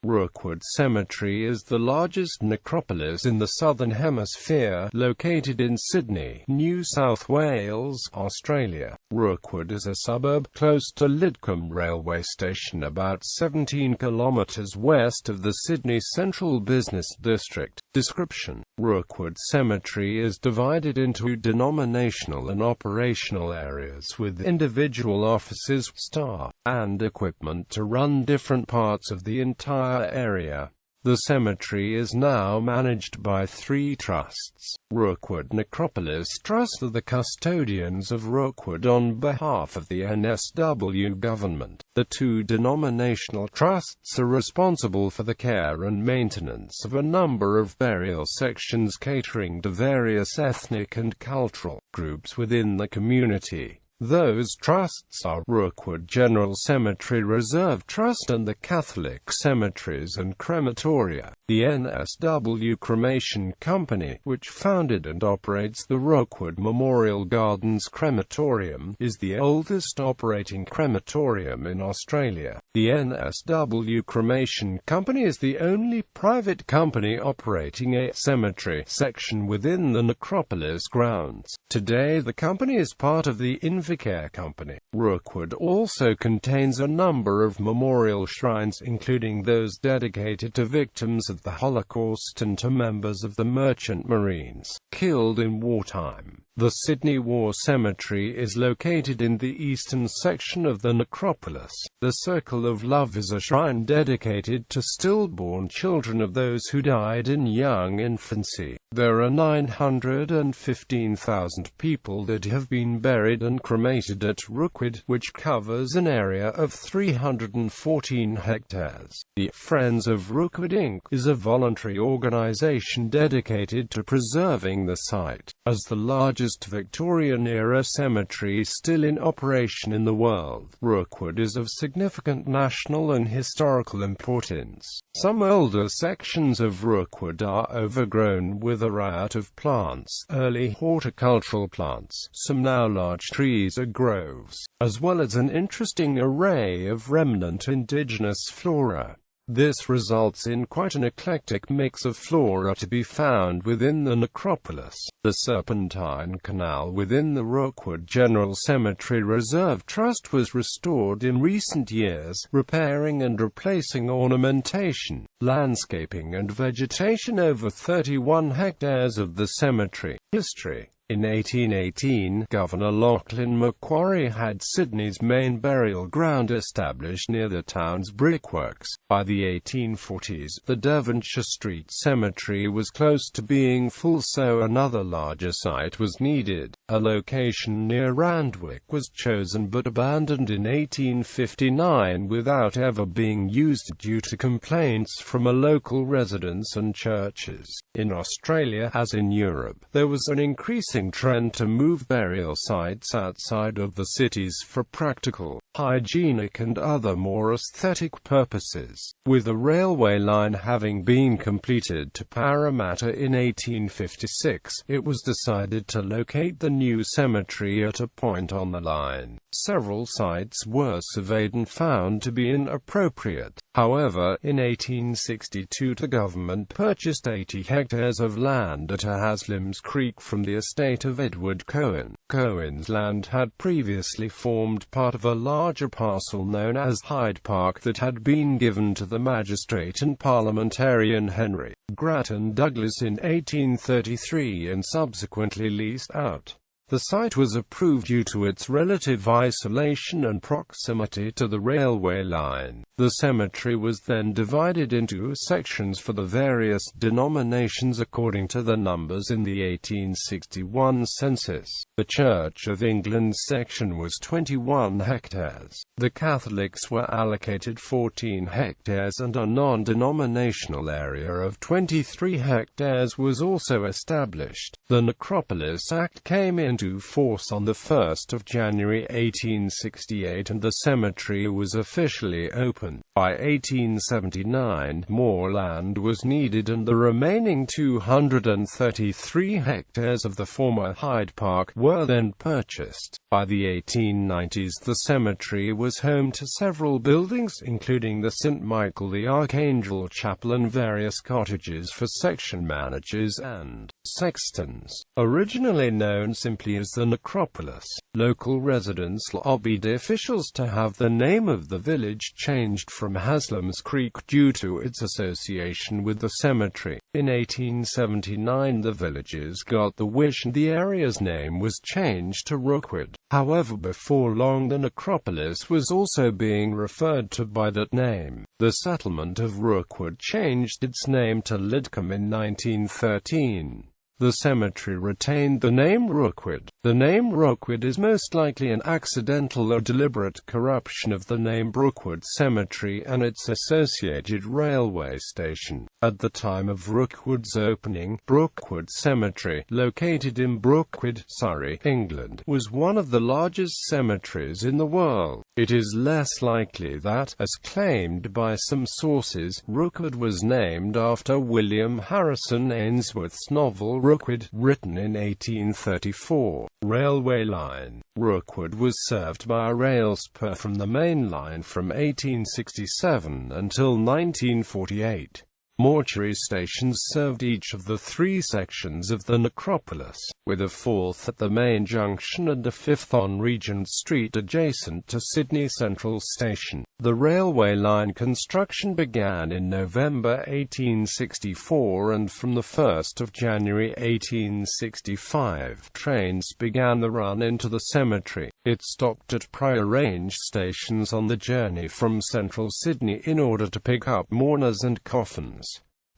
Rookwood Cemetery is the largest necropolis in the Southern Hemisphere, located in Sydney, New South Wales, Australia. Rookwood is a suburb, close to Lidcombe railway station, about 17 kilometres west of the Sydney Central Business District. Description: Rookwood Cemetery is divided into denominational and operational areas, with individual offices, staff, and equipment to run different parts of the entire area. The cemetery is now managed by 3 trusts. Rookwood Necropolis Trust are the custodians of Rookwood on behalf of the NSW government. The 2 denominational trusts are responsible for the care and maintenance of a number of burial sections catering to various ethnic and cultural groups within the community. Those trusts are Rookwood General Cemetery Reserve Trust and the Catholic Cemeteries and Crematoria. The NSW Cremation Company, which founded and operates the Rookwood Memorial Gardens Crematorium, is the oldest operating crematorium in Australia. The NSW Cremation Company is the only private company operating a cemetery section within the necropolis grounds. Today the company is part of the Invicare Company. Rookwood also contains a number of memorial shrines, including those dedicated to victims of the Holocaust and to members of the Merchant Marines killed in wartime. The Sydney War Cemetery is located in the eastern section of the necropolis. The Circle of Love is a shrine dedicated to stillborn children of those who died in young infancy. There are 915,000 people that have been buried and cremated at Rookwood, which covers an area of 314 hectares. The Friends of Rookwood Inc. is a voluntary organization dedicated to preserving the site. As the largest Victorian-era cemetery still in operation in the world, Rookwood is of significant national and historical importance. Some older sections of Rookwood are overgrown with a riot of plants, early horticultural plants, some now large trees or groves, as well as an interesting array of remnant indigenous flora. This results in quite an eclectic mix of flora to be found within the necropolis. The Serpentine Canal within the Rookwood General Cemetery Reserve Trust was restored in recent years, repairing and replacing ornamentation, landscaping and vegetation over 31 hectares of the cemetery. History: in 1818, Governor Lachlan Macquarie had Sydney's main burial ground established near the town's brickworks. By the 1840s, the Devonshire Street Cemetery was close to being full, so another larger site was needed. A location near Randwick was chosen but abandoned in 1859 without ever being used due to complaints from a local residents and churches. In Australia, as in Europe, there was an increasing trend to move burial sites outside of the cities for practical, hygienic and other more aesthetic purposes. With a railway line having been completed to Parramatta in 1856, it was decided to locate the new cemetery at a point on the line. Several sites were surveyed and found to be inappropriate. However, in 1862 the government purchased 80 hectares of land at Haslam's Creek from the estate of Edward Cohen. Cohen's land had previously formed part of a larger parcel known as Hyde Park that had been given to the magistrate and parliamentarian Henry Grattan Douglas in 1833 and subsequently leased out. The site was approved due to its relative isolation and proximity to the railway line. The cemetery was then divided into sections for the various denominations according to the numbers in the 1861 census. The Church of England section was 21 hectares. The Catholics were allocated 14 hectares and a non-denominational area of 23 hectares was also established. The Necropolis Act came into into force on 1 January 1868, and the cemetery was officially opened. By 1879, more land was needed, and the remaining 233 hectares of the former Hyde Park were then purchased. By the 1890s, the cemetery was home to several buildings, including the St. Michael the Archangel Chapel and various cottages for section managers and sextons. Originally known simply as the necropolis, local residents lobbied officials to have the name of the village changed from Haslam's Creek due to its association with the cemetery. In 1879, the villagers got the wish and the area's name was changed to Rookwood. However, before long the necropolis was also being referred to by that name. The settlement of Rookwood changed its name to Lidcombe in 1913. The cemetery retained the name Rookwood. The name Rookwood is most likely an accidental or deliberate corruption of the name Rookwood Cemetery and its associated railway station. At the time of Rookwood's opening, Rookwood Cemetery, located in Rookwood, Surrey, England, was one of the largest cemeteries in the world. It is less likely that, as claimed by some sources, Rookwood was named after William Harrison Ainsworth's novel Rookwood, written in 1834. Railway line. Rookwood was served by a rail spur from the main line from 1867 until 1948. Mortuary stations served each of the three sections of the necropolis, with a fourth at the main junction and a fifth on Regent Street adjacent to Sydney Central Station. The railway line construction began in November 1864, and from the 1st of January 1865, trains began the run into the cemetery. It stopped at pre-arranged stations on the journey from central Sydney in order to pick up mourners and coffins.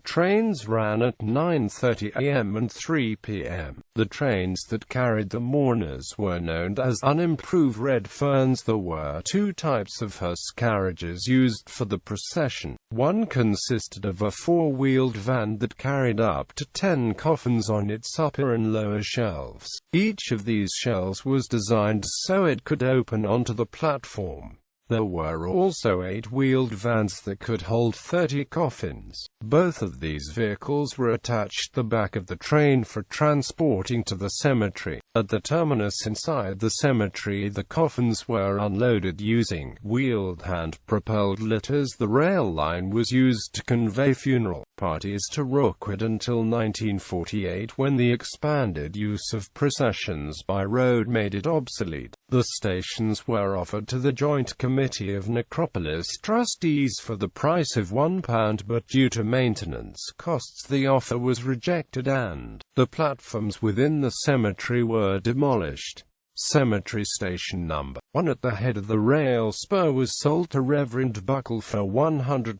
Trains ran at 9:30 a.m. and 3 p.m. The trains that carried the mourners were known as unimproved red ferns. There were two types of hearse carriages used for the procession. One consisted of a four-wheeled van that carried up to 10 coffins on its upper and lower shelves. Each of these shelves was designed so it could open onto the platform. There were also 8-wheeled vans that could hold 30 coffins. Both of these vehicles were attached to the back of the train for transporting to the cemetery. At the terminus inside the cemetery, the coffins were unloaded using wheeled hand-propelled litters. The rail line was used to convey funeral parties to Rookwood until 1948, when the expanded use of processions by road made it obsolete. The stations were offered to the Joint Committee of Necropolis Trustees for the price of £1, but due to maintenance costs the offer was rejected and the platforms within the cemetery were demolished. Cemetery Station Number 1 at the head of the rail spur was sold to Reverend Buckle for £100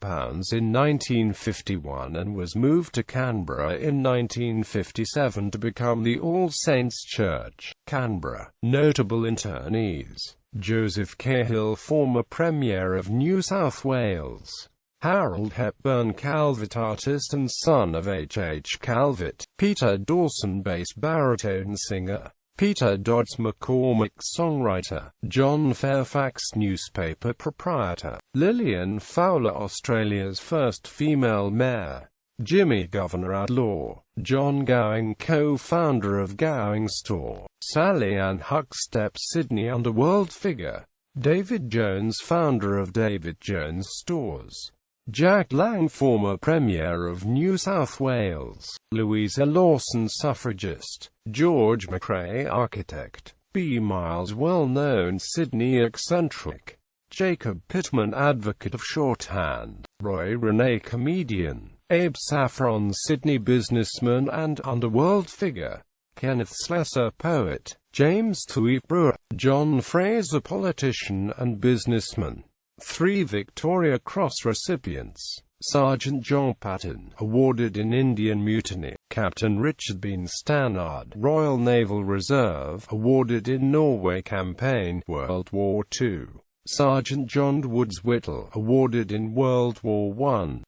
in 1951 and was moved to Canberra in 1957 to become the All Saints Church, Canberra. Notable internees: Joseph Cahill, former Premier of New South Wales; Harold Hepburn, Calvert artist and son of H. H. Calvert; Peter Dawson, bass baritone singer; Peter Dodds McCormick, songwriter; John Fairfax, newspaper proprietor; Lillian Fowler, Australia's first female mayor; Jimmy Governor at law; John Gowing, co-founder of Gowing Store; Sally Ann Huckstep, Sydney underworld figure; David Jones, founder of David Jones Stores; Jack Lang, former Premier of New South Wales; Louisa Lawson, suffragist; George McRae, architect; B. Miles, well-known Sydney eccentric; Jacob Pittman, advocate of shorthand; Roy Renee, comedian; Abe Saffron, Sydney businessman and underworld figure; Kenneth Slessor, poet; James Toohey Brewer; John Fraser, politician and businessman. 3 Victoria Cross recipients: Sergeant John Patton, awarded in Indian Mutiny; Captain Richard Bean Stannard, Royal Naval Reserve, awarded in Norway Campaign, World War II; Sergeant John Woods Whittle, awarded in World War I.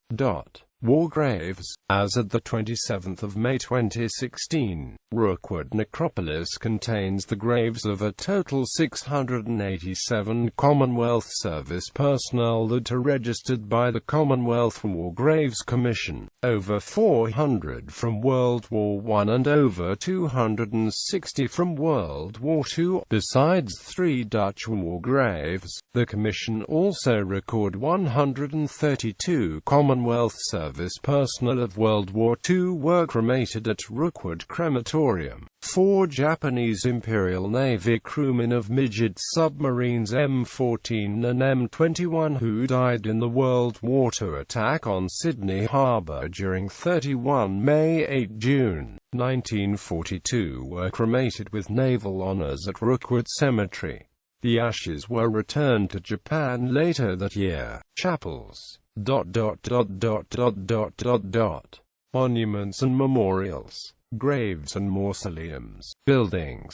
war graves. As of the 27th of May 2016, Rookwood Necropolis contains the graves of a total 687 Commonwealth Service personnel that are registered by the Commonwealth War Graves Commission, over 400 from World War I and over 260 from World War II. Besides 3 Dutch war graves, the Commission also record 132 Commonwealth Service personnel of World War II were cremated at Rookwood Crematorium. 4 Japanese Imperial Navy crewmen of midget submarines M14 and M21 who died in the World War II attack on Sydney Harbour during 31 May–8 June 1942 were cremated with naval honours at Rookwood Cemetery. The ashes were returned to Japan later that year. Chapels. Monuments and memorials. Graves and mausoleums. Buildings.